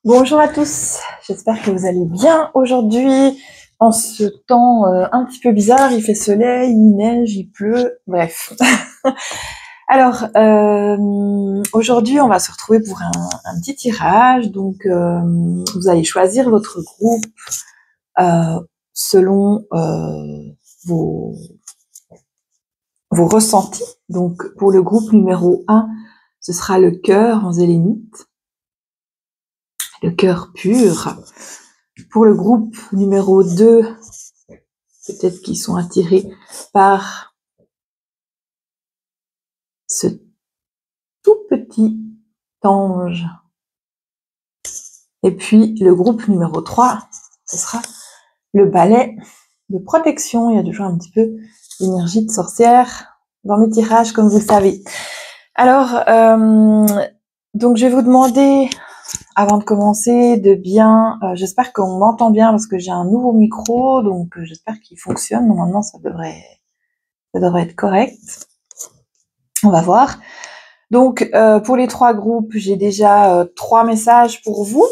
Bonjour à tous, j'espère que vous allez bien aujourd'hui. En ce temps un petit peu bizarre, il fait soleil, il neige, il pleut, bref. Alors, aujourd'hui, on va se retrouver pour un petit tirage. Donc, vous allez choisir votre groupe selon vos, vos ressentis. Donc, pour le groupe numéro 1, ce sera le cœur en zélénite, le cœur pur. Pour le groupe numéro 2, peut-être qu'ils sont attirés par ce tout petit ange. Et puis le groupe numéro 3, ce sera le balai de protection. Il y a toujours un petit peu d'énergie de sorcière dans mes tirages, comme vous le savez. Alors, donc je vais vous demander, avant de commencer, de bien... j'espère qu'on m'entend bien parce que j'ai un nouveau micro, donc j'espère qu'il fonctionne. Normalement, ça devrait être correct. On va voir. Donc, pour les 3 groupes, j'ai déjà 3 messages pour vous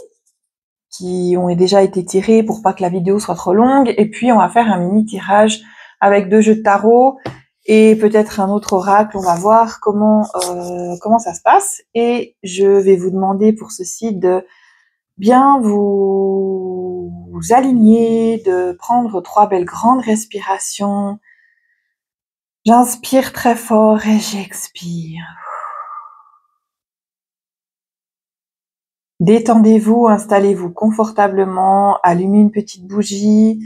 qui ont déjà été tirés pour pas que la vidéo soit trop longue. Et puis, on va faire un mini tirage avec 2 jeux de tarot et peut-être un autre oracle. On va voir comment ça se passe. Et je vais vous demander pour ceci de bien vous aligner, de prendre 3 belles grandes respirations. J'inspire très fort et j'expire. Détendez-vous, installez-vous confortablement, allumez une petite bougie.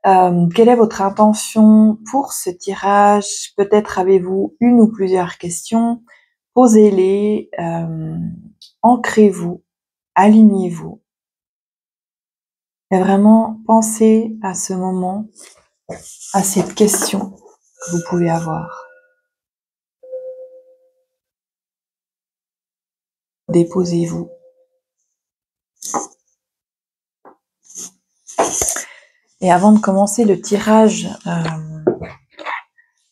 Quelle est votre intention pour ce tirage? Peut-être avez-vous une ou plusieurs questions. Posez-les, ancrez-vous, alignez-vous. Et vraiment pensez à ce moment, à cette question que vous pouvez avoir. Déposez-vous. Et avant de commencer le tirage à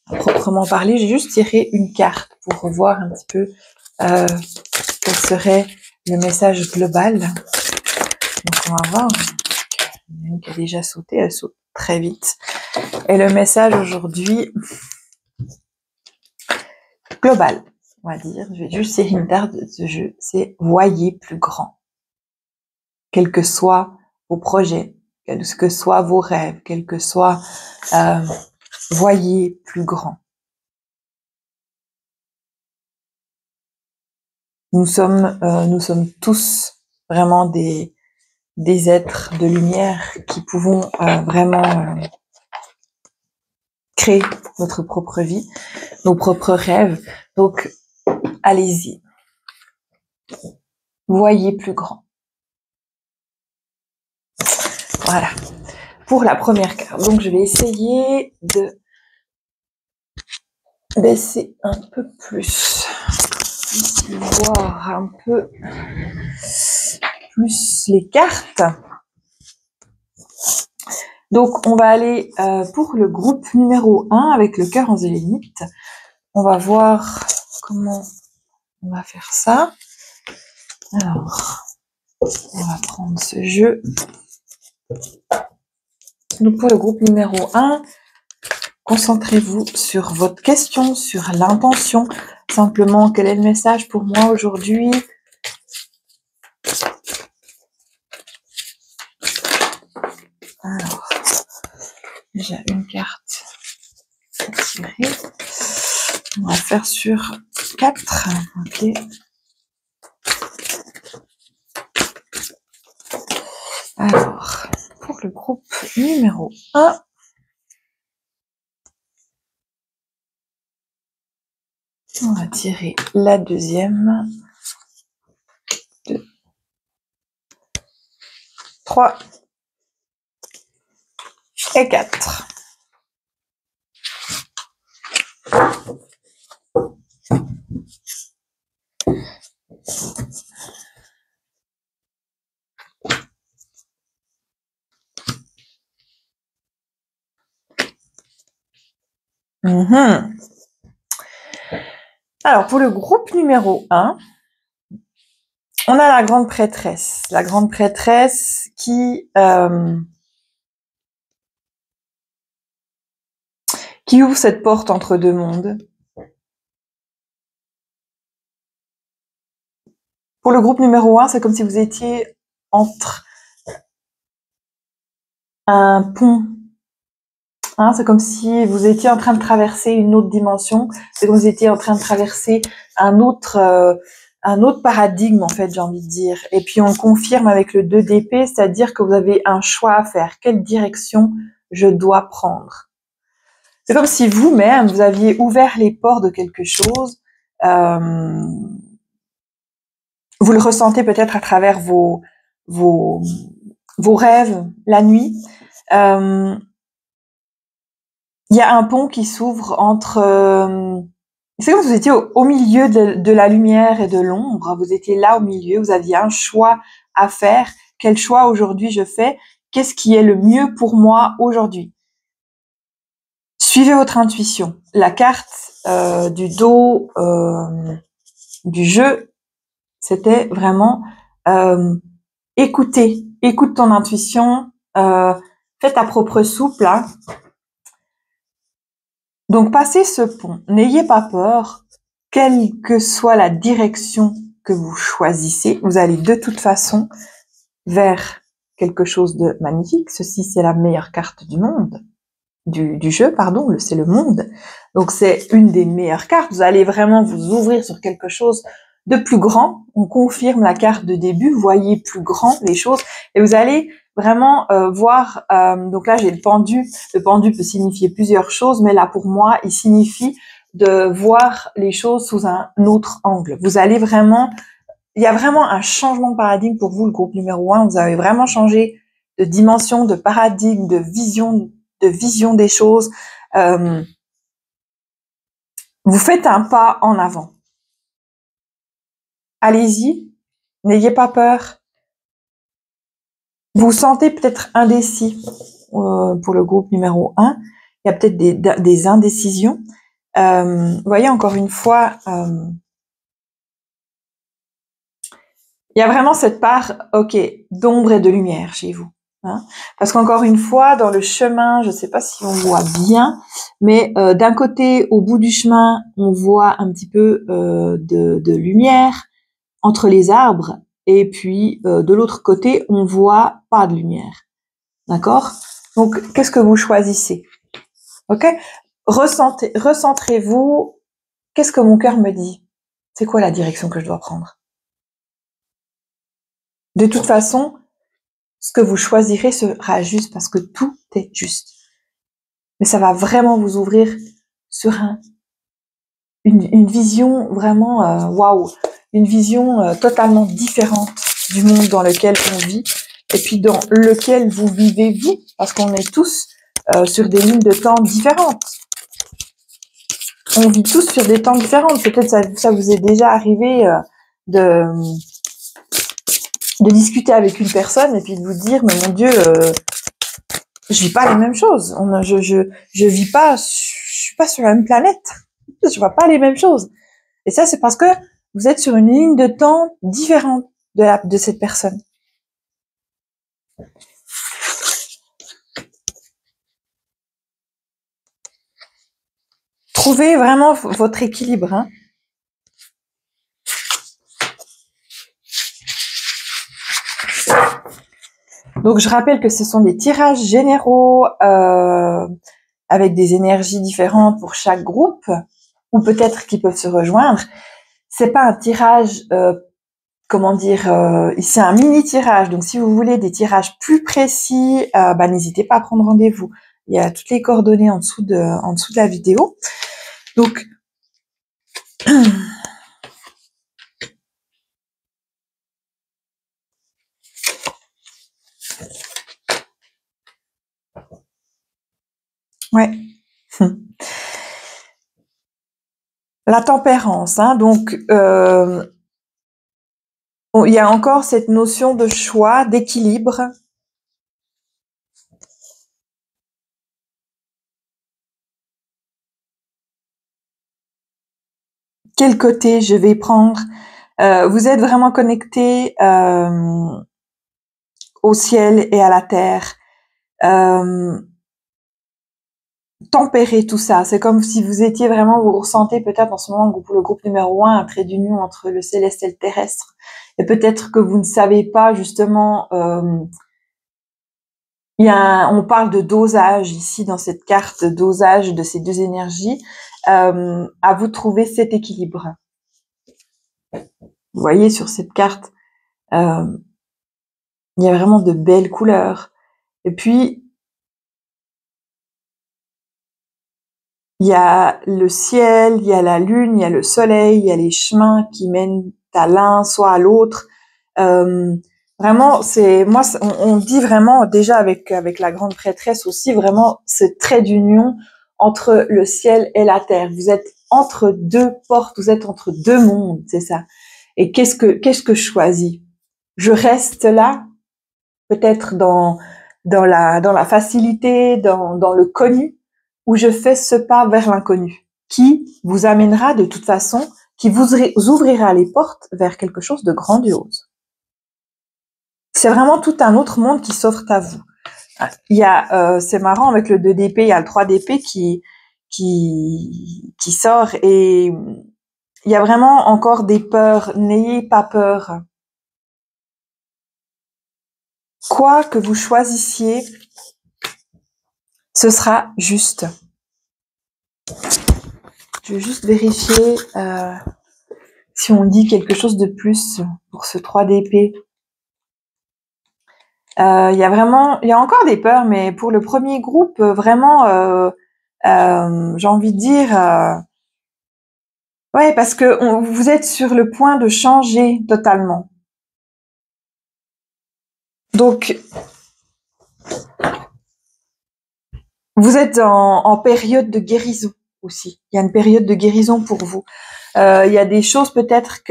proprement parler, j'ai juste tiré une carte pour revoir un petit peu quel serait le message global. Donc on va voir. Il y en a une qui a déjà sauté, elle saute très vite. Et le message aujourd'hui, global, on va dire, je vais juste tirer une carte de ce jeu, c'est voyez plus grand. Quels que soient vos projets, quels que soient vos rêves, quels que soient, voyez plus grand. Nous sommes tous vraiment des êtres de lumière qui pouvons vraiment créer notre propre vie, nos propres rêves. Donc, allez-y. Voyez plus grand. Voilà. Pour la première carte. Donc, je vais essayer de baisser un peu plus. Voir un peu plus les cartes. Donc, on va aller pour le groupe numéro 1 avec le cœur en zélénite. On va voir comment on va faire ça. Alors, on va prendre ce jeu. Donc, pour le groupe numéro 1, concentrez-vous sur votre question, sur l'intention. Simplement, quel est le message pour moi aujourd'hui? Alors, déjà une carte à tirer. On va faire sur 4. Ok. Alors, pour le groupe numéro 1, on va tirer la deuxième. 2, 3 et 4. Alors, pour le groupe numéro 1, On a la grande prêtresse. La grande prêtresse qui ouvre cette porte entre deux mondes. Pour le groupe numéro 1, c'est comme si vous étiez entre un pont. Hein, c'est comme si vous étiez en train de traverser une autre dimension. C'est comme si vous étiez en train de traverser un autre paradigme, en fait, j'ai envie de dire. Et puis, on confirme avec le 2 d'épée, c'est-à-dire que vous avez un choix à faire. Quelle direction je dois prendre? C'est comme si vous-même, vous aviez ouvert les portes de quelque chose. Vous le ressentez peut-être à travers vos rêves la nuit. Il y a un pont qui s'ouvre entre... c'est comme si vous étiez au milieu de la lumière et de l'ombre. Vous étiez là au milieu, vous aviez un choix à faire. Quel choix aujourd'hui je fais? Qu'est-ce qui est le mieux pour moi aujourd'hui? Suivez votre intuition. La carte du dos du jeu, c'était vraiment écoute ton intuition, fais ta propre soupe là. Donc passez ce pont, n'ayez pas peur, quelle que soit la direction que vous choisissez, vous allez de toute façon vers quelque chose de magnifique. Ceci, c'est la meilleure carte du monde, du jeu, pardon, c'est le monde. Donc c'est une des meilleures cartes, vous allez vraiment vous ouvrir sur quelque chose de plus grand. On confirme la carte de début, vous voyez plus grand les choses et vous allez vraiment voir, donc là j'ai le pendu peut signifier plusieurs choses, mais là pour moi il signifie de voir les choses sous un autre angle. Vous allez vraiment, il y a vraiment un changement de paradigme pour vous, le groupe numéro 1, vous avez vraiment changé de dimension, de paradigme, de vision des choses. Vous faites un pas en avant. Allez-y, n'ayez pas peur. Vous vous sentez peut-être indécis pour le groupe numéro 1. Il y a peut-être des indécisions. Vous voyez, encore une fois, il y a vraiment cette part, ok, d'ombre et de lumière chez vous. Hein, parce qu'encore une fois, dans le chemin, je ne sais pas si on voit bien, mais d'un côté, au bout du chemin, on voit un petit peu de lumière entre les arbres, et puis de l'autre côté, on voit pas de lumière. D'accord? Donc, qu'est-ce que vous choisissez? Ok? Recentrez-vous. Qu'est-ce que mon cœur me dit? C'est quoi la direction que je dois prendre? De toute façon, ce que vous choisirez sera juste parce que tout est juste. Mais ça va vraiment vous ouvrir sur une vision vraiment waouh, une vision totalement différente du monde dans lequel on vit et puis dans lequel vous vivez vous, parce qu'on est tous sur des lignes de temps différentes. On vit tous sur des temps différents. Peut-être ça vous est déjà arrivé de discuter avec une personne et puis de vous dire mais mon Dieu, je vis pas les mêmes choses. Je vis pas, je suis pas sur la même planète. Je vois pas les mêmes choses. Et ça, c'est parce que vous êtes sur une ligne de temps différente de cette personne. Trouvez vraiment votre équilibre. Hein. Donc, je rappelle que ce sont des tirages généraux avec des énergies différentes pour chaque groupe, ou peut-être qu'ils peuvent se rejoindre. C'est pas un tirage, comment dire, c'est un mini tirage. Donc, si vous voulez des tirages plus précis, n'hésitez pas à prendre rendez-vous. Il y a toutes les coordonnées en dessous de la vidéo. Donc, ouais. La tempérance, hein, donc il y a encore cette notion de choix, d'équilibre. Quel côté je vais prendre? Vous êtes vraiment connecté au ciel et à la terre. Tempérer tout ça. C'est comme si vous étiez vraiment, vous ressentez peut-être en ce moment pour le groupe numéro 1 un trait d'union entre le céleste et le terrestre. Et peut-être que vous ne savez pas justement, on parle de dosage ici dans cette carte, dosage de ces deux énergies. À vous de trouver cet équilibre. Vous voyez sur cette carte, il y a vraiment de belles couleurs. Et puis, il y a le ciel, il y a la lune, il y a le soleil, il y a les chemins qui mènent à l'un, soit à l'autre. Vraiment, on dit vraiment déjà avec la grande prêtresse aussi vraiment ce trait d'union entre le ciel et la terre. Vous êtes entre deux portes, vous êtes entre deux mondes, c'est ça. Et qu'est-ce que je choisis? Je reste là, peut-être dans la facilité, dans le connu, où je fais ce pas vers l'inconnu, qui vous amènera de toute façon, qui vous ouvrira les portes vers quelque chose de grandiose. C'est vraiment tout un autre monde qui s'offre à vous. Il y a, c'est marrant, avec le 2 d'épée, il y a le 3 d'épée qui sort, et il y a vraiment encore des peurs. N'ayez pas peur. Quoi que vous choisissiez, ce sera juste. Je vais juste vérifier si on dit quelque chose de plus pour ce 3 d'épée. Il y a encore des peurs, mais pour le premier groupe, vraiment, j'ai envie de dire, ouais, parce que vous êtes sur le point de changer totalement. Donc, vous êtes en période de guérison aussi. Il y a une période de guérison pour vous. Il y a des choses peut-être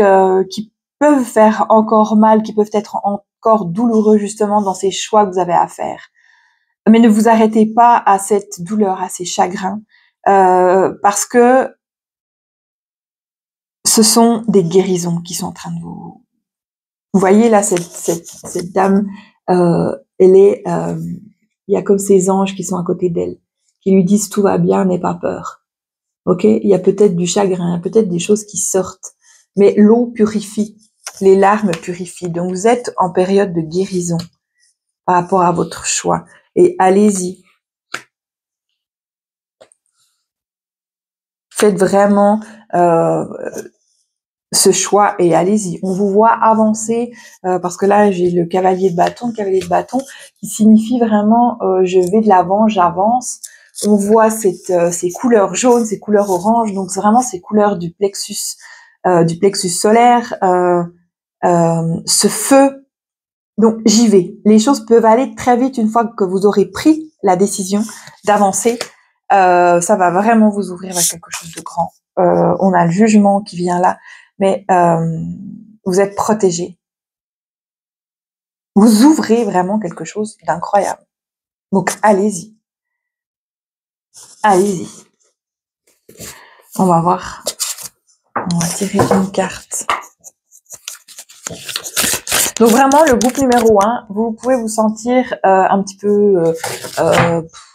qui peuvent faire encore mal, qui peuvent être encore douloureux justement dans ces choix que vous avez à faire. Mais ne vous arrêtez pas à cette douleur, à ces chagrins, parce que ce sont des guérisons qui sont en train de vous... Vous voyez là, cette dame, elle est... il y a comme ces anges qui sont à côté d'elle, qui lui disent tout va bien, n'aie pas peur. Ok, il y a peut-être du chagrin, il y a peut-être des choses qui sortent, mais l'eau purifie, les larmes purifient. Donc vous êtes en période de guérison par rapport à votre choix. Et allez-y. Faites vraiment ce choix et allez-y. On vous voit avancer parce que là j'ai le cavalier de bâton qui signifie vraiment je vais de l'avant, j'avance. On voit ces couleurs jaunes, ces couleurs oranges, donc c'est vraiment ces couleurs du plexus solaire, ce feu. Donc j'y vais. Les choses peuvent aller très vite une fois que vous aurez pris la décision d'avancer. Ça va vraiment vous ouvrir vers quelque chose de grand. On a le jugement qui vient là, mais vous êtes protégés. Vous ouvrez vraiment quelque chose d'incroyable. Donc allez-y. Allez-y. On va voir. On va tirer une carte. Donc vraiment, le groupe numéro 1, vous pouvez vous sentir un petit peu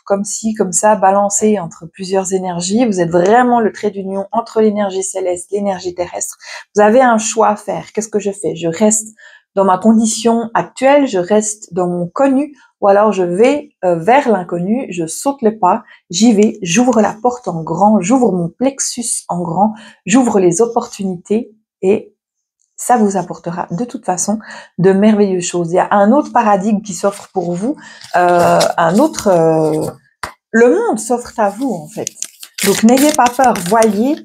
comme ci, comme ça, balancé entre plusieurs énergies. Vous êtes vraiment le trait d'union entre l'énergie céleste, l'énergie terrestre. Vous avez un choix à faire. Qu'est-ce que je fais? Je reste dans ma condition actuelle, je reste dans mon connu, ou alors je vais vers l'inconnu, je saute le pas, j'y vais, j'ouvre la porte en grand, j'ouvre mon plexus en grand, j'ouvre les opportunités et ça vous apportera de toute façon de merveilleuses choses. Il y a un autre paradigme qui s'offre pour vous, le monde s'offre à vous en fait. Donc n'ayez pas peur, voyez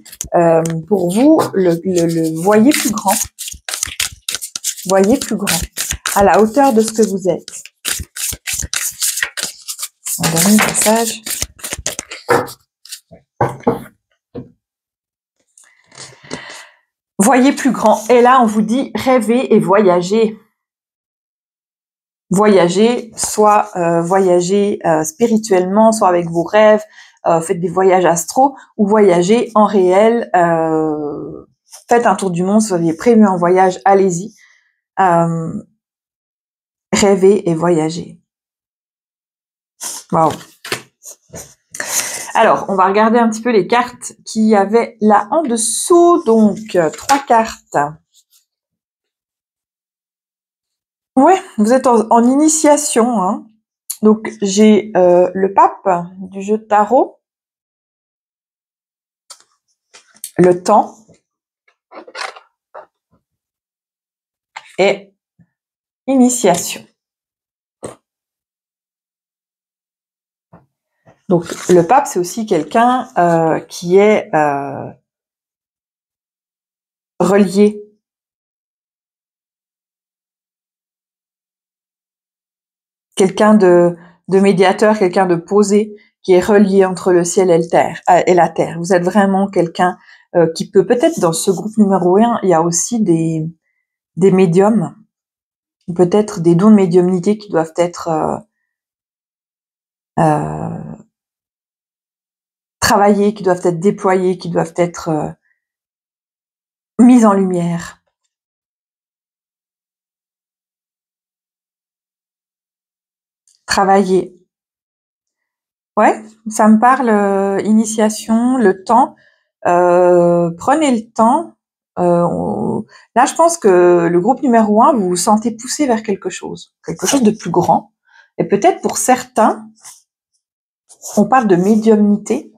pour vous voyez plus grand. Voyez plus grand, à la hauteur de ce que vous êtes. Un dernier passage. Voyez plus grand. Et là, on vous dit rêvez et voyagez. Voyagez, soit voyagez spirituellement, soit avec vos rêves, faites des voyages astro, ou voyagez en réel faites un tour du monde, si vous aviez prévu un voyage, allez-y. Rêvez et voyagez. Waouh. Alors, on va regarder un petit peu les cartes qu'il y avait là en dessous. Donc, 3 cartes. Ouais, vous êtes en initiation. Hein. Donc, j'ai le pape du jeu de tarot, le temps et initiation. Donc, le pape, c'est aussi quelqu'un qui est relié. Quelqu'un de médiateur, quelqu'un de posé, qui est relié entre le ciel et la terre. Vous êtes vraiment quelqu'un qui peut, peut-être dans ce groupe numéro 1, il y a aussi des médiums, peut-être des dons de médiumnité qui doivent être travaillés, qui doivent être déployés, qui doivent être mis en lumière. Travailler. Ouais, ça me parle, initiation, le temps. Prenez le temps. Là, je pense que le groupe numéro 1, vous vous sentez poussé vers quelque chose de plus grand. Et peut-être pour certains, on parle de médiumnité.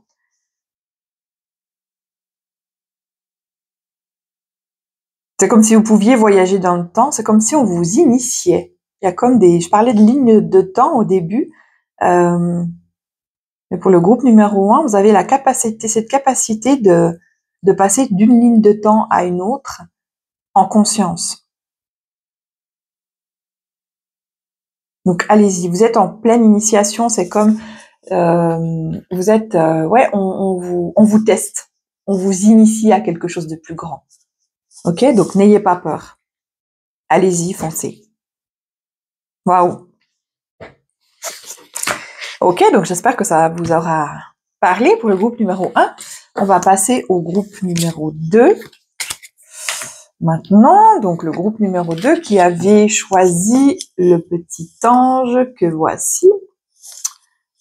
C'est comme si vous pouviez voyager dans le temps, c'est comme si on vous initiait. Il y a comme je parlais de lignes de temps au début. Mais pour le groupe numéro 1, vous avez cette capacité de passer d'une ligne de temps à une autre en conscience. Donc allez-y, vous êtes en pleine initiation, c'est comme vous êtes, ouais, on vous teste, on vous initie à quelque chose de plus grand. Ok, donc n'ayez pas peur. Allez-y, foncez. Waouh. Ok, donc j'espère que ça vous aura parlé pour le groupe numéro 1. On va passer au groupe numéro 2. Maintenant, donc le groupe numéro 2 qui avait choisi le petit ange que voici.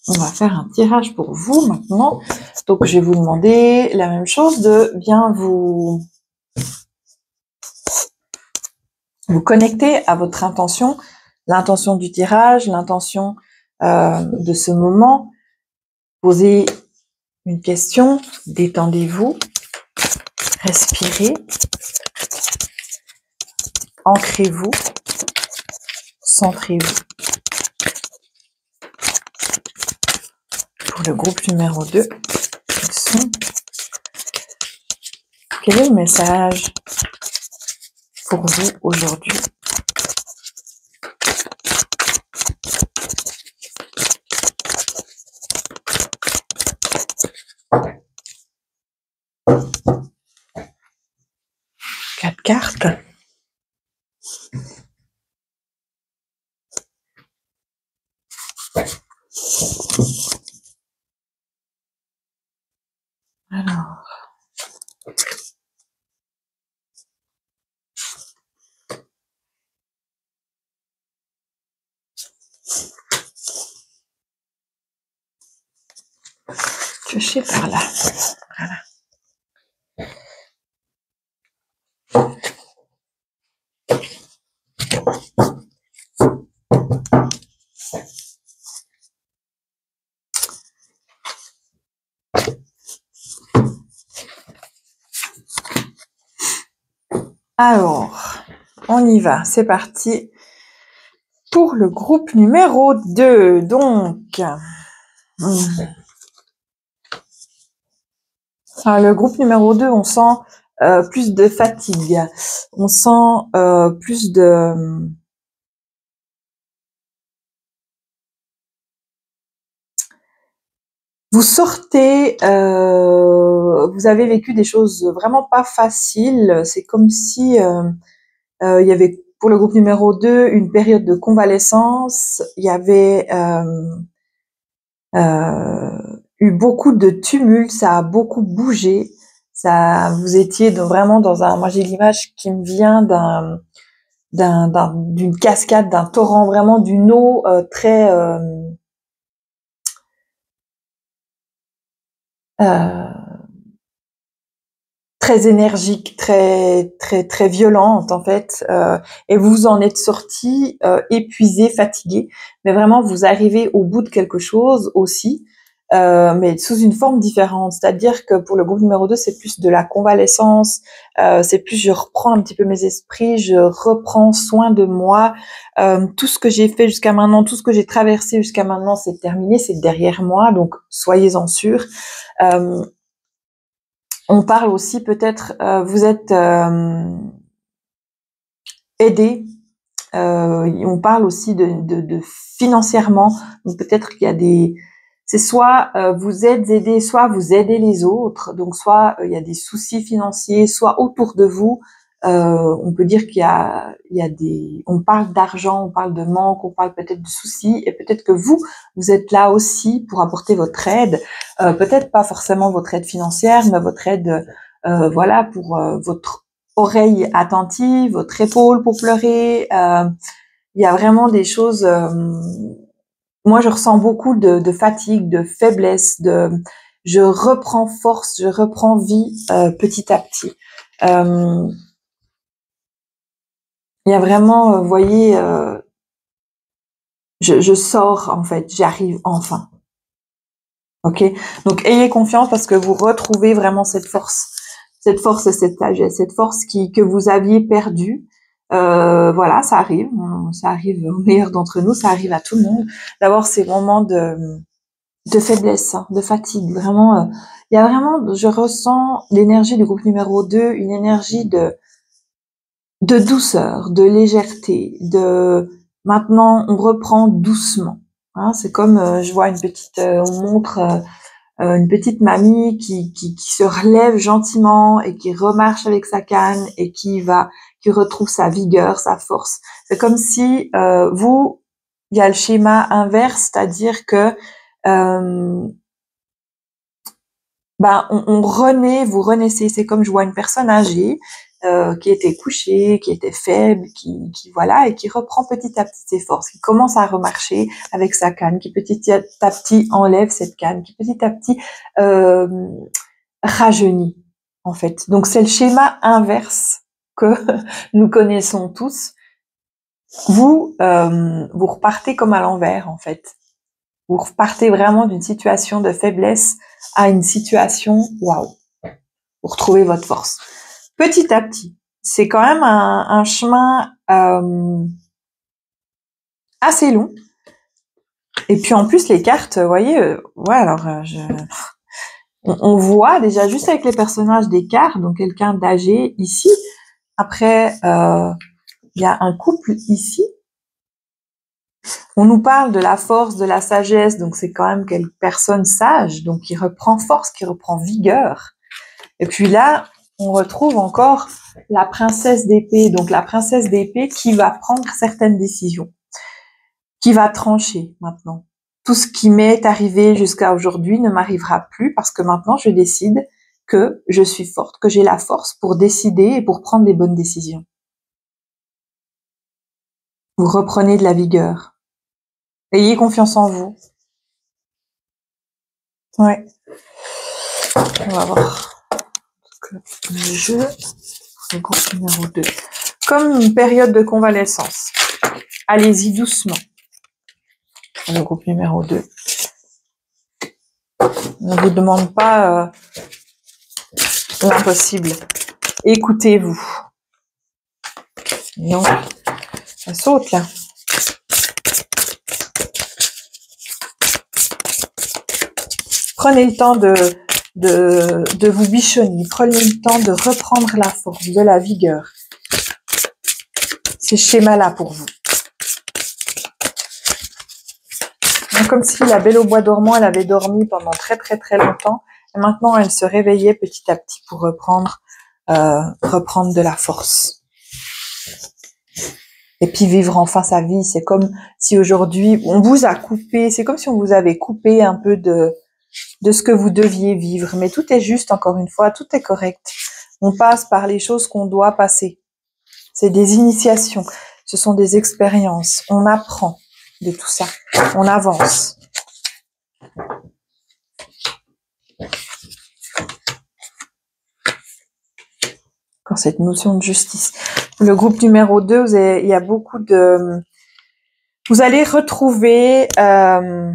On va faire un tirage pour vous maintenant. Donc, je vais vous demander la même chose, de bien vous connecter à votre intention, l'intention du tirage, l'intention de ce moment. Posez une question, détendez-vous, respirez, ancrez-vous, centrez-vous. Pour le groupe numéro 2, quel est le message pour vous aujourd'hui? Quatre cartes. Alors. Piocher par là. Voilà. Alors, on y va, c'est parti pour le groupe numéro 2. Donc, le groupe numéro 2, on sent plus de fatigue, on sent plus de... Vous sortez, vous avez vécu des choses vraiment pas faciles, c'est comme si il y avait pour le groupe numéro 2 une période de convalescence, il y avait eu beaucoup de tumultes, ça a beaucoup bougé, Ça, vous étiez vraiment dans un, moi j'ai l'image qui me vient d'une cascade, d'un torrent, vraiment d'une eau très très énergique, très violente en fait, et vous en êtes sorti épuisé, fatigué, mais vraiment vous arrivez au bout de quelque chose aussi, mais sous une forme différente. C'est-à-dire que pour le groupe numéro 2, c'est plus de la convalescence, c'est plus je reprends un petit peu mes esprits, je reprends soin de moi, tout ce que j'ai fait jusqu'à maintenant, tout ce que j'ai traversé jusqu'à maintenant, c'est terminé, c'est derrière moi, donc soyez-en sûrs. On parle aussi peut-être, vous êtes aidé. On parle aussi de financièrement. Donc peut-être qu'il y a des, c'est soit vous êtes aidé, soit vous aidez les autres. Donc soit il y a des soucis financiers, soit autour de vous. On peut dire il y a des, on parle d'argent, on parle de manque, on parle peut-être de soucis, et peut-être que vous êtes là aussi pour apporter votre aide. Peut-être pas forcément votre aide financière, mais votre aide, voilà, pour votre oreille attentive, votre épaule pour pleurer. Il y a vraiment des choses. Moi, je ressens beaucoup de fatigue, de faiblesse, je reprends force, je reprends vie petit à petit. Il y a vraiment, vous voyez, je sors en fait, j'arrive enfin. Ok, donc ayez confiance parce que vous retrouvez vraiment cette force et cette sagesse, cette force que vous aviez perdue. Voilà, ça arrive au meilleur d'entre nous, ça arrive à tout le monde d'avoir ces moments de faiblesse, hein, de fatigue. Vraiment, il y a vraiment, je ressens l'énergie du groupe numéro 2, une énergie de douceur, de légèreté, de maintenant on reprend doucement. Hein, c'est comme je vois une petite, on montre une petite mamie qui se relève gentiment et qui remarche avec sa canne et qui retrouve sa vigueur, sa force. C'est comme si il y a le schéma inverse, c'est-à-dire que on renaît, vous renaissez. C'est comme je vois une personne âgée qui était couchée, qui était faible, qui voilà, et qui reprend petit à petit ses forces, qui commence à remarcher avec sa canne, qui petit à petit enlève cette canne, qui petit à petit rajeunit en fait. Donc c'est le schéma inverse que nous connaissons tous. Vous repartez comme à l'envers en fait. Vous repartez vraiment d'une situation de faiblesse à une situation waouh. Vous retrouvez votre force. Petit à petit, c'est quand même un chemin assez long. Et puis en plus les cartes, vous voyez, ouais alors on voit déjà juste avec les personnages des cartes, donc quelqu'un d'âgé ici. Après, il y a un couple ici. On nous parle de la force, de la sagesse, donc c'est quand même quelle personne sage, donc qui reprend force, qui reprend vigueur. Et puis là, on retrouve encore la princesse d'épée, donc la princesse d'épée qui va prendre certaines décisions, qui va trancher maintenant. Tout ce qui m'est arrivé jusqu'à aujourd'hui ne m'arrivera plus parce que maintenant je décide que je suis forte, que j'ai la force pour décider et pour prendre les bonnes décisions. Vous reprenez de la vigueur. Ayez confiance en vous. Ouais. On va voir le jeu, le groupe numéro 2. Comme une période de convalescence. Allez-y doucement. Le groupe numéro 2. Ne vous demande pas l'impossible. Écoutez-vous. Non, ça saute là. Prenez le temps de vous bichonner. Prenez le temps de reprendre la force, de la vigueur. Ces schémas-là pour vous. Comme si la Belle au bois dormant, elle avait dormi pendant très longtemps. Et maintenant, elle se réveillait petit à petit pour reprendre de la force. Et puis vivre enfin sa vie. C'est comme si aujourd'hui, on vous a coupé, c'est comme si on vous avait coupé un peu de ce que vous deviez vivre. Mais tout est juste, encore une fois, tout est correct. On passe par les choses qu'on doit passer. C'est des initiations, ce sont des expériences. On apprend de tout ça, on avance. Quand cette notion de justice. Le groupe numéro 2, il y a beaucoup de... Vous allez retrouver... ouais,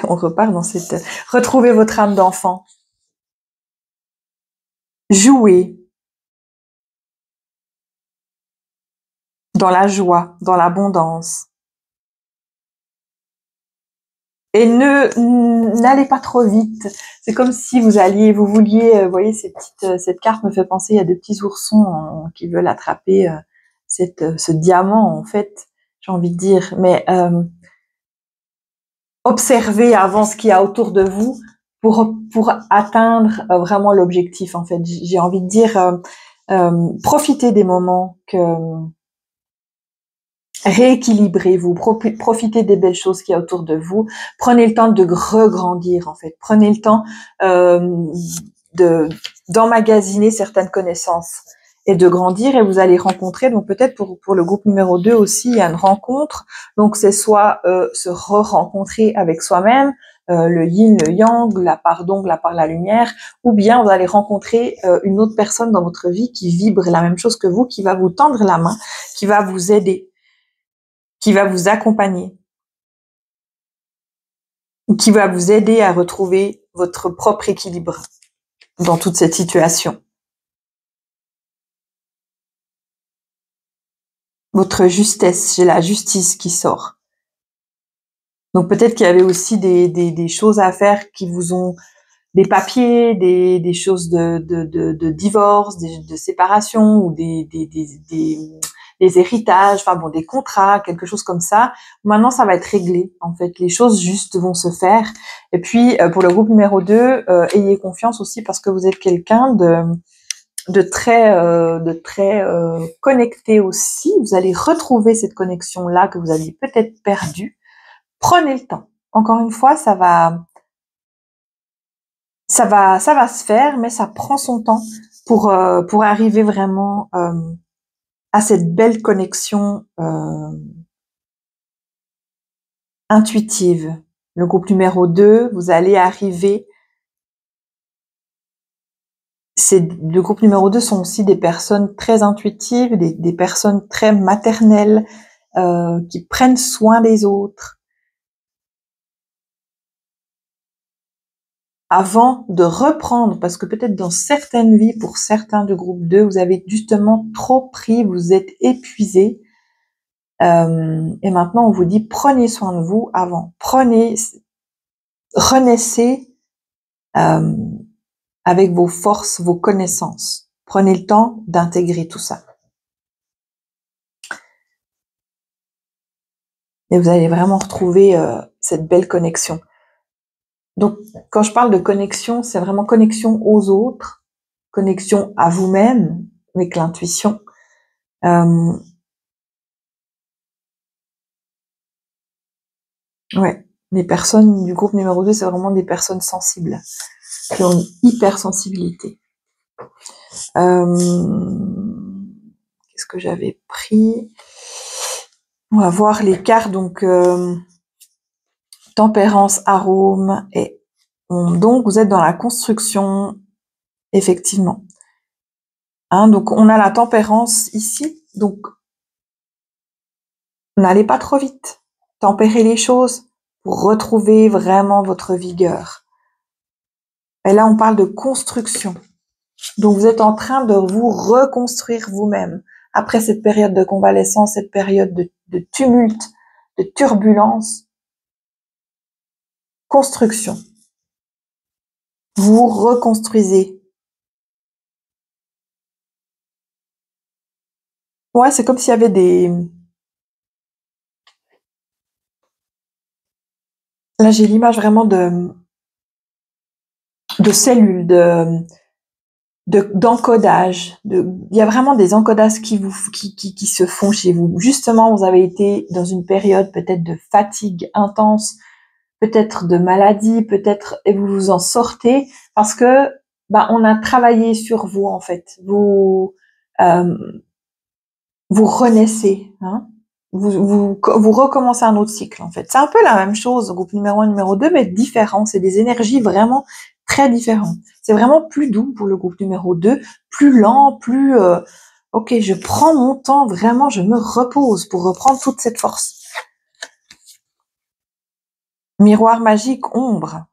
on repart dans cette... Retrouver votre âme d'enfant. Jouer. Dans la joie, dans l'abondance. Et n'allez pas trop vite. C'est comme si vous vouliez, vous voyez, cette carte me fait penser à des petits oursons qui veulent attraper ce diamant, en fait, j'ai envie de dire. Mais observez avant ce qu'il y a autour de vous pour atteindre vraiment l'objectif, en fait. J'ai envie de dire, profitez des moments rééquilibrez-vous, profitez des belles choses qu'il y a autour de vous, prenez le temps de regrandir en fait, prenez le temps d'emmagasiner certaines connaissances et de grandir et vous allez rencontrer, donc peut-être pour le groupe numéro 2 aussi, il y a une rencontre, donc c'est soit se re-rencontrer avec soi-même, le yin, le yang, la part d'ombre, la part de la lumière, ou bien vous allez rencontrer une autre personne dans votre vie qui vibre la même chose que vous, qui va vous tendre la main, qui va vous aider, qui va vous accompagner, qui va vous aider à retrouver votre propre équilibre dans toute cette situation. Votre justesse, j'ai la justice qui sort. Donc peut-être qu'il y avait aussi des choses à faire qui vous ont des papiers, des choses de divorce, de séparation ou des héritages, enfin bon, des contrats, quelque chose comme ça. Maintenant, ça va être réglé. En fait, les choses justes vont se faire. Et puis, pour le groupe numéro 2, ayez confiance aussi parce que vous êtes quelqu'un de très connecté aussi. Vous allez retrouver cette connexion-là que vous aviez peut-être perdue. Prenez le temps. Encore une fois, ça va se faire, mais ça prend son temps pour arriver vraiment à cette belle connexion intuitive. Le groupe numéro 2, vous allez arriver. Le groupe numéro 2 sont aussi des personnes très intuitives, des personnes très maternelles, qui prennent soin des autres. Avant de reprendre, parce que peut-être dans certaines vies, pour certains du groupe 2, vous avez justement trop pris, vous êtes épuisés. Et maintenant, on vous dit, prenez soin de vous avant. Renaissez avec vos forces, vos connaissances. Prenez le temps d'intégrer tout ça. Et vous allez vraiment retrouver cette belle connexion. Donc, quand je parle de connexion, c'est vraiment connexion aux autres, connexion à vous-même, avec l'intuition. Ouais, les personnes du groupe numéro 2, c'est vraiment des personnes sensibles, qui ont une hypersensibilité. Qu'est-ce que j'avais pris? On va voir les cartes, donc tempérance, arôme, et donc vous êtes dans la construction, effectivement. Donc on a la tempérance ici, donc n'allez pas trop vite, tempérez les choses pour retrouver vraiment votre vigueur. Et là on parle de construction, donc vous êtes en train de vous reconstruire vous-même après cette période de convalescence, cette période de tumulte, de turbulence. Construction. Vous reconstruisez. Ouais, c'est comme s'il y avait Là, j'ai l'image vraiment de cellules, d'encodage. Il y a vraiment des encodages qui se font chez vous. Justement, vous avez été dans une période peut-être de fatigue intense, peut-être de maladie, peut-être, et vous vous en sortez parce que, on a travaillé sur vous, en fait. Vous renaissez, hein. Vous recommencez un autre cycle, en fait. C'est un peu la même chose, groupe numéro 1, numéro 2, mais différent. C'est des énergies vraiment très différentes. C'est vraiment plus doux pour le groupe numéro 2, plus lent, plus, ok, je prends mon temps, vraiment, je me repose pour reprendre toute cette force. Miroir magique, ombre.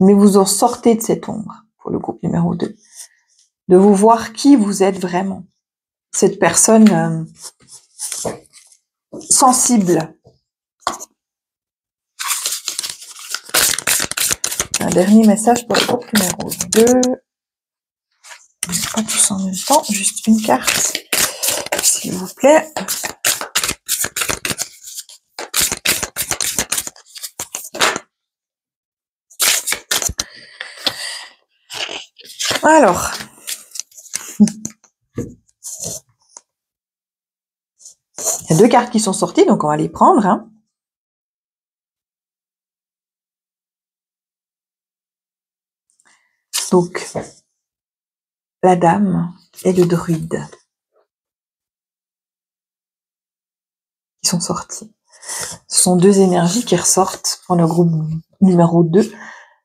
Mais vous en sortez de cette ombre, pour le groupe numéro 2. De vous voir qui vous êtes vraiment. Cette personne sensible. Un dernier message pour le groupe numéro 2. Pas tous en même temps, juste une carte, s'il vous plaît. Alors, il y a 2 cartes qui sont sorties, donc on va les prendre, hein. Donc, la dame et le druide qui sont sortis. Ce sont 2 énergies qui ressortent pour le groupe numéro 2.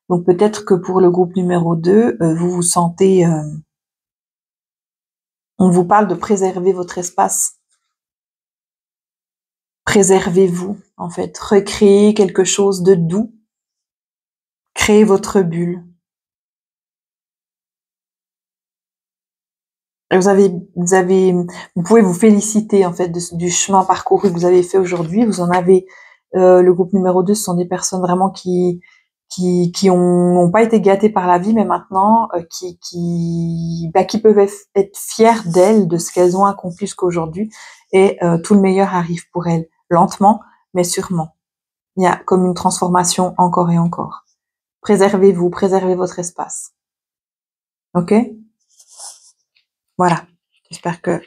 Donc peut-être que pour le groupe numéro 2, vous vous sentez... on vous parle de préserver votre espace. Préservez-vous, en fait. Recréez quelque chose de doux. Créez votre bulle. Et vous pouvez vous féliciter, en fait, du chemin parcouru que vous avez fait aujourd'hui. Vous en avez, le groupe numéro 2, ce sont des personnes vraiment qui n'ont pas été gâtées par la vie, mais maintenant, qui peuvent être fières d'elles, de ce qu'elles ont accompli jusqu'aujourd'hui. Et tout le meilleur arrive pour elles. Lentement, mais sûrement. Il y a comme une transformation encore et encore. Préservez-vous, préservez votre espace. Ok? Voilà. J'espère que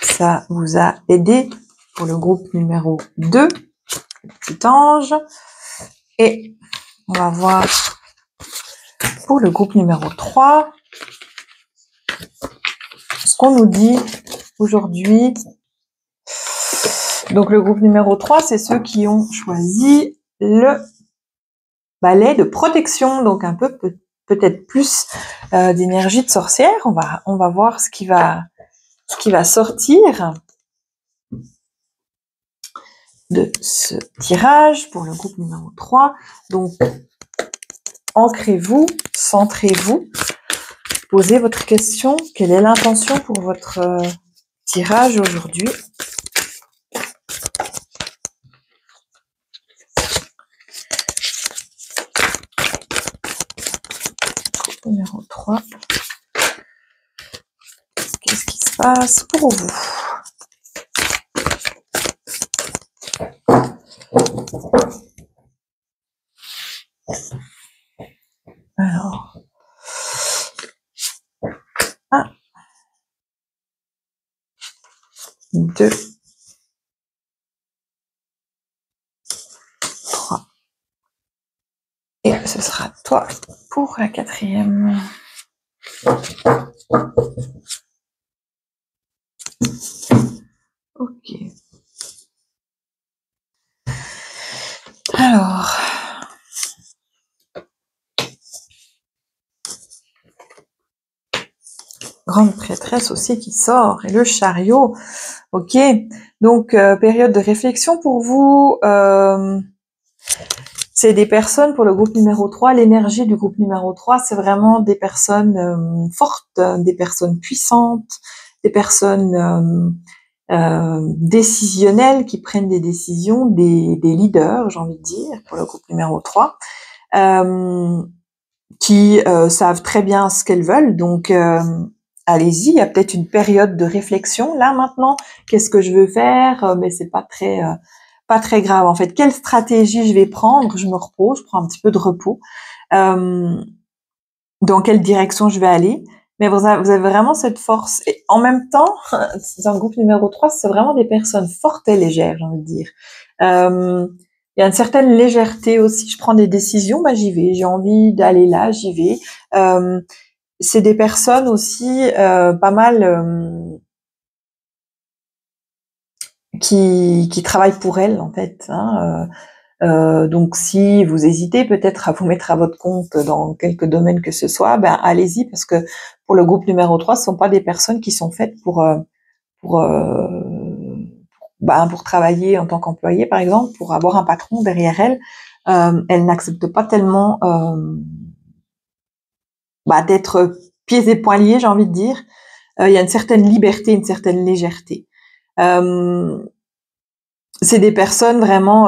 ça vous a aidé pour le groupe numéro 2, le petit ange. Et on va voir pour le groupe numéro 3 ce qu'on nous dit aujourd'hui. Donc le groupe numéro 3, c'est ceux qui ont choisi le balai de protection, donc un peu peut-être plus d'énergie de sorcière. On va voir ce qui va sortir de ce tirage pour le groupe numéro 3. Donc, ancrez-vous, centrez-vous, posez votre question. Quelle est l'intention pour votre tirage aujourd'hui? Groupe numéro 3. Qu'est-ce qui se passe pour vous? Alors, 1, 2, 3. Et ce sera toi pour la 4e. Ok. Alors, grande prêtresse aussi qui sort, et le chariot. Ok, donc période de réflexion pour vous. C'est des personnes, pour le groupe numéro 3, l'énergie du groupe numéro 3, c'est vraiment des personnes fortes, des personnes puissantes, des personnes décisionnelles qui prennent des décisions, des leaders, j'ai envie de dire, pour le groupe numéro 3, qui savent très bien ce qu'elles veulent. Donc, allez-y, il y a peut-être une période de réflexion. Là, maintenant, qu'est-ce que je veux faire? Mais c'est pas très grave. En fait, quelle stratégie je vais prendre? Je me repose, je prends un petit peu de repos. Dans quelle direction je vais aller? Mais vous avez vraiment cette force. Et en même temps, dans le groupe numéro 3, c'est vraiment des personnes fortes et légères, j'ai envie de dire. Il y a une certaine légèreté aussi. Je prends des décisions, bah j'y vais. J'ai envie d'aller là, j'y vais. C'est des personnes aussi pas mal qui travaillent pour elles en fait. Hein, donc si vous hésitez peut-être à vous mettre à votre compte dans quelques domaines que ce soit, ben allez-y parce que pour le groupe numéro 3, ce sont pas des personnes qui sont faites pour pour travailler en tant qu'employé par exemple, pour avoir un patron derrière elles. Elles n'acceptent pas tellement d'être pieds et poings liés, j'ai envie de dire. Il y a une certaine liberté, une certaine légèreté. C'est des personnes vraiment,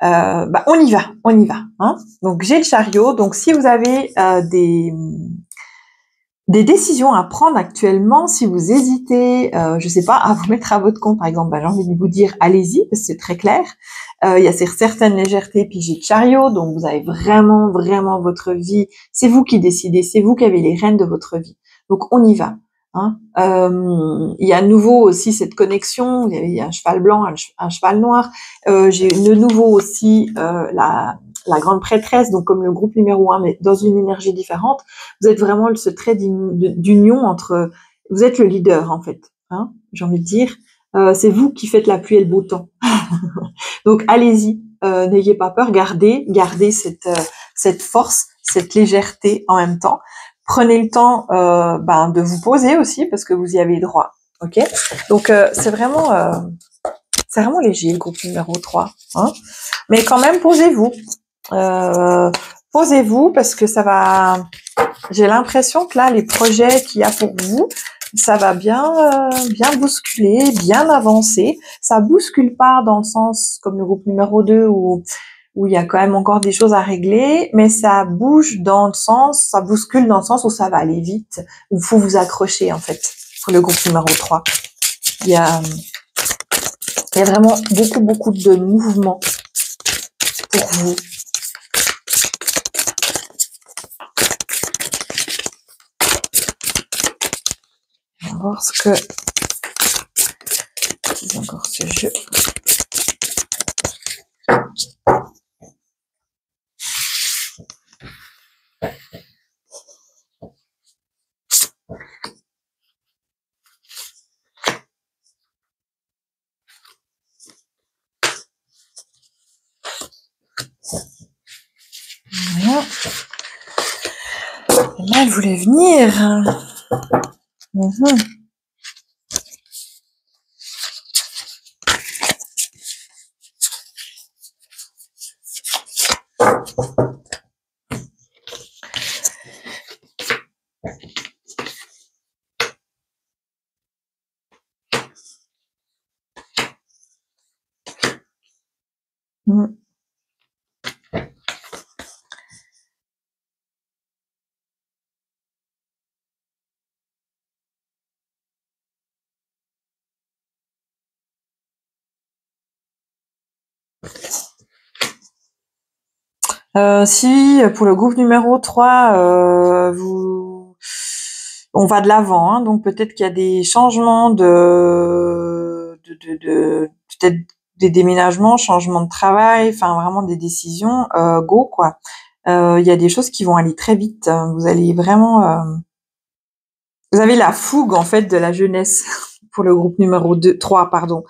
on y va, on y va. Hein. Donc j'ai le chariot. Donc si vous avez des décisions à prendre actuellement, si vous hésitez, je sais pas, à vous mettre à votre compte, par exemple, j'ai envie de vous dire allez-y parce que c'est très clair. Il y a certaines légèretés, puis j'ai le chariot, donc vous avez vraiment, vraiment votre vie. C'est vous qui décidez, c'est vous qui avez les rênes de votre vie. Donc on y va. Hein. Il y a à nouveau aussi cette connexion. Il y a un cheval blanc, un cheval noir. J'ai de nouveau aussi la grande prêtresse, donc comme le groupe numéro 1, mais dans une énergie différente. Vous êtes vraiment ce trait d'union entre. Vous êtes le leader en fait. Hein, j'ai envie de dire. C'est vous qui faites la pluie et le beau temps. Donc allez-y, n'ayez pas peur, gardez cette force, cette légèreté en même temps. Prenez le temps de vous poser aussi parce que vous y avez droit. Ok. Donc c'est vraiment léger le groupe numéro 3. Hein, mais quand même posez-vous. Posez-vous parce que ça va. J'ai l'impression que là les projets qu'il y a pour vous, ça va bien bousculer, bien avancer. Ça bouscule pas dans le sens comme le groupe numéro 2 où il y a quand même encore des choses à régler, mais ça bouge dans le sens, ça bouscule dans le sens où ça va aller vite, où il faut vous accrocher en fait pour le groupe numéro 3. Il y a vraiment beaucoup de mouvements pour vous. On va voir ce que c'est encore ce jeu. Voilà. Et là, elle voulait venir. Si pour le groupe numéro 3, on va de l'avant, hein, donc peut-être qu'il y a des changements peut-être des déménagements, changements de travail, enfin vraiment des décisions, go quoi. Il y a des choses qui vont aller très vite. Vous allez vraiment, vous avez la fougue en fait de la jeunesse pour le groupe numéro 3, pardon.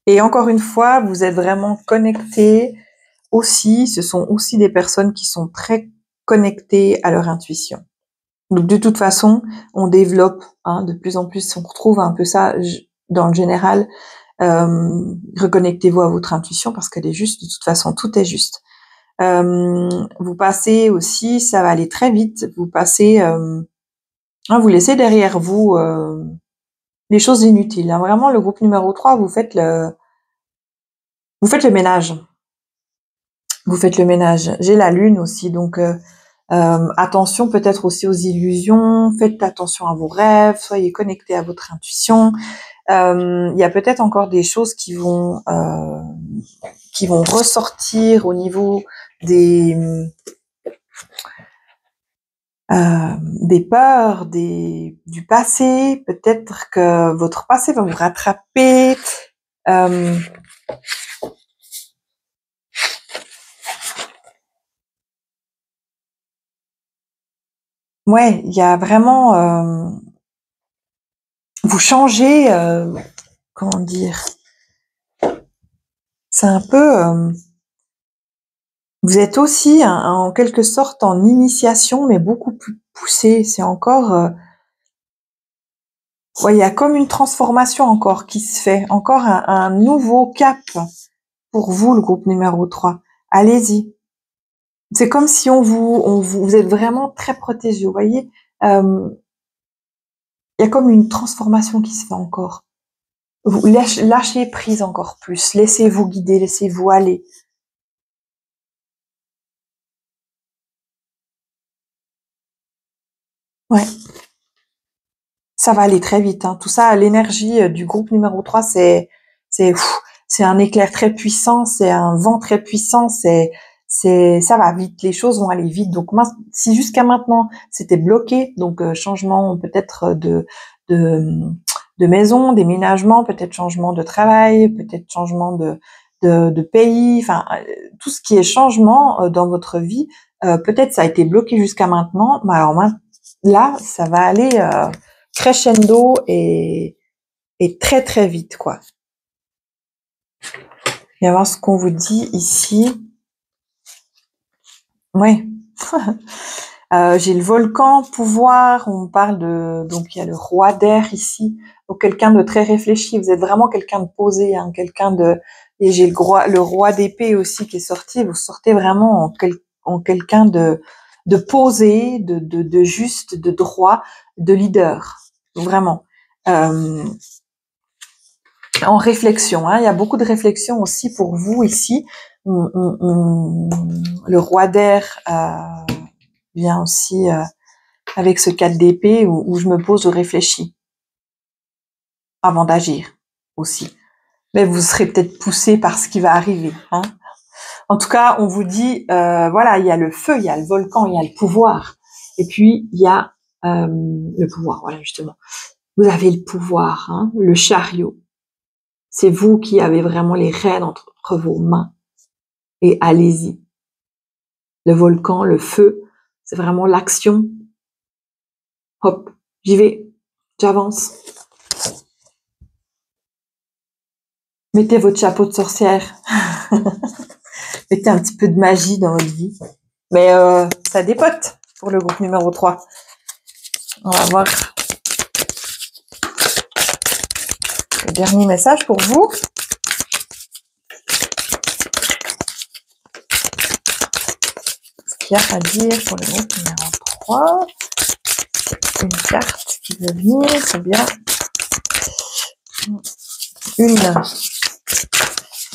Et encore une fois, vous êtes vraiment connectés aussi. Ce sont aussi des personnes qui sont très connectées à leur intuition. Donc de toute façon, on développe de plus en plus. On retrouve un peu ça dans le général. Reconnectez-vous à votre intuition parce qu'elle est juste. De toute façon, tout est juste. Vous passez aussi, ça va aller très vite. Vous passez, vous laissez derrière vous les choses inutiles. Hein. Vraiment, le groupe numéro 3, vous faites le ménage. Vous faites le ménage. J'ai la lune aussi, donc attention peut-être aussi aux illusions. Faites attention à vos rêves. Soyez connectés à votre intuition. Il y a peut-être encore des choses qui vont ressortir au niveau des des peurs, du passé. Peut-être que votre passé va vous rattraper. Ouais, il y a vraiment... vous changez... comment dire? C'est un peu... vous êtes aussi en quelque sorte en initiation, mais beaucoup plus poussé. C'est encore... ouais, il y a comme une transformation encore qui se fait. Encore un nouveau cap pour vous, le groupe numéro 3. Allez-y. C'est comme si vous êtes vraiment très protégé. Vous voyez, il y a comme une transformation qui se fait encore. Vous lâchez prise encore plus. Laissez-vous guider, laissez-vous aller. Ouais. Ça va aller très vite, hein. Tout ça, l'énergie du groupe numéro 3, c'est, c'est un éclair très puissant, c'est un vent très puissant, ça va vite. Les choses vont aller vite. Donc, si jusqu'à maintenant, c'était bloqué, donc, changement peut-être de maison, déménagement, peut-être changement de travail, peut-être changement de pays, enfin, tout ce qui est changement dans votre vie, peut-être ça a été bloqué jusqu'à maintenant, mais alors là, ça va aller crescendo et très très vite, quoi. Et voir ce qu'on vous dit ici. Ouais. J'ai le volcan, pouvoir, on parle donc il y a le roi d'air ici, donc quelqu'un de très réfléchi, vous êtes vraiment quelqu'un de posé, hein, et j'ai le roi d'épée aussi qui est sorti, vous sortez vraiment en quelqu'un de posé, de juste, de droit, de leader, vraiment. En réflexion, hein, il y a beaucoup de réflexion aussi pour vous ici. Le roi d'air vient aussi avec ce 4 d'épée où je me pose, je réfléchis avant d'agir aussi. Mais vous serez peut-être poussé par ce qui va arriver. Hein. En tout cas, on vous dit, voilà, il y a le feu, il y a le volcan, il y a le pouvoir. Et puis, il y a le pouvoir, voilà, justement. Vous avez le pouvoir, hein, le chariot. C'est vous qui avez vraiment les rênes entre vos mains. Et allez-y. Le volcan, le feu, c'est vraiment l'action. Hop, j'y vais, j'avance. Mettez votre chapeau de sorcière. Mettez un petit peu de magie dans votre vie. Mais ça dépote pour le groupe numéro 3. On va voir le dernier message pour vous. Ce qu'il y a à dire pour le groupe numéro 3. Une carte qui veut venir, c'est bien. Une.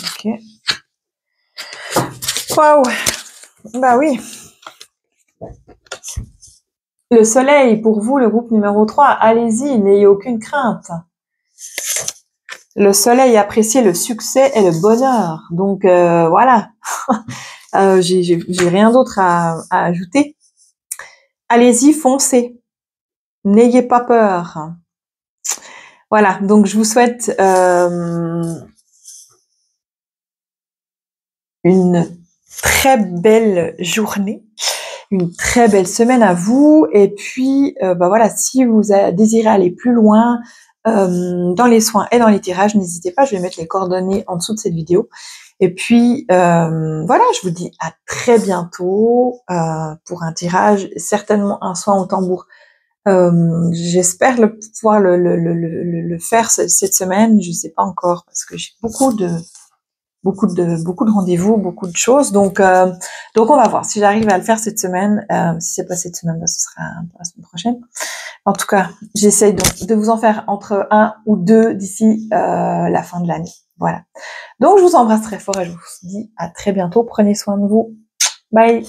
Ok. Waouh. Bah oui. Le soleil, pour vous, le groupe numéro 3, allez-y, n'ayez aucune crainte. Le soleil apprécie le succès et le bonheur. Donc, voilà. J'ai rien d'autre à ajouter. Allez-y, foncez. N'ayez pas peur. Voilà, donc je vous souhaite une très belle journée, une très belle semaine à vous. Et puis, bah voilà, si vous désirez aller plus loin dans les soins et dans les tirages, n'hésitez pas, je vais mettre les coordonnées en dessous de cette vidéo. Et puis, voilà, je vous dis à très bientôt pour un tirage, certainement un soin au tambour. J'espère pouvoir le faire cette semaine, je sais pas encore, parce que j'ai beaucoup de rendez-vous, beaucoup de choses. Donc on va voir si j'arrive à le faire cette semaine. Si c'est pas cette semaine, bah, ce sera la semaine prochaine. En tout cas, j'essaye donc de vous en faire entre 1 ou 2 d'ici la fin de l'année. Voilà. Donc je vous embrasse très fort et je vous dis à très bientôt. Prenez soin de vous. Bye.